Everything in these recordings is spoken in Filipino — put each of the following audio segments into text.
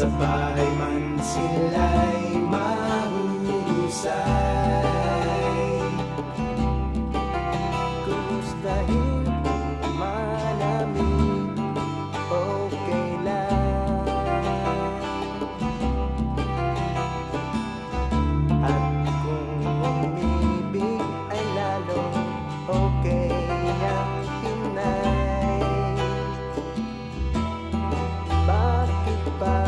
sa bahay man sila'y mahusay. Kumustahin kung malamig, okay lang. At kung umibig ay lalong okay ang Pinay. Bakit ba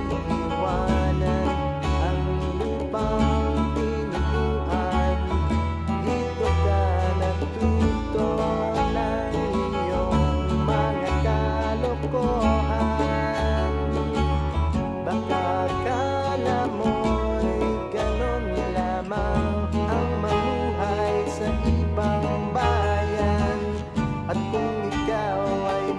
iiwanan ang lupang pinupuan? Dito ka natuto ng iyong mga kalokohan. Baka akala mo'y ganon lamang ang mamuhay sa ibang bayan. At kung ikaw ay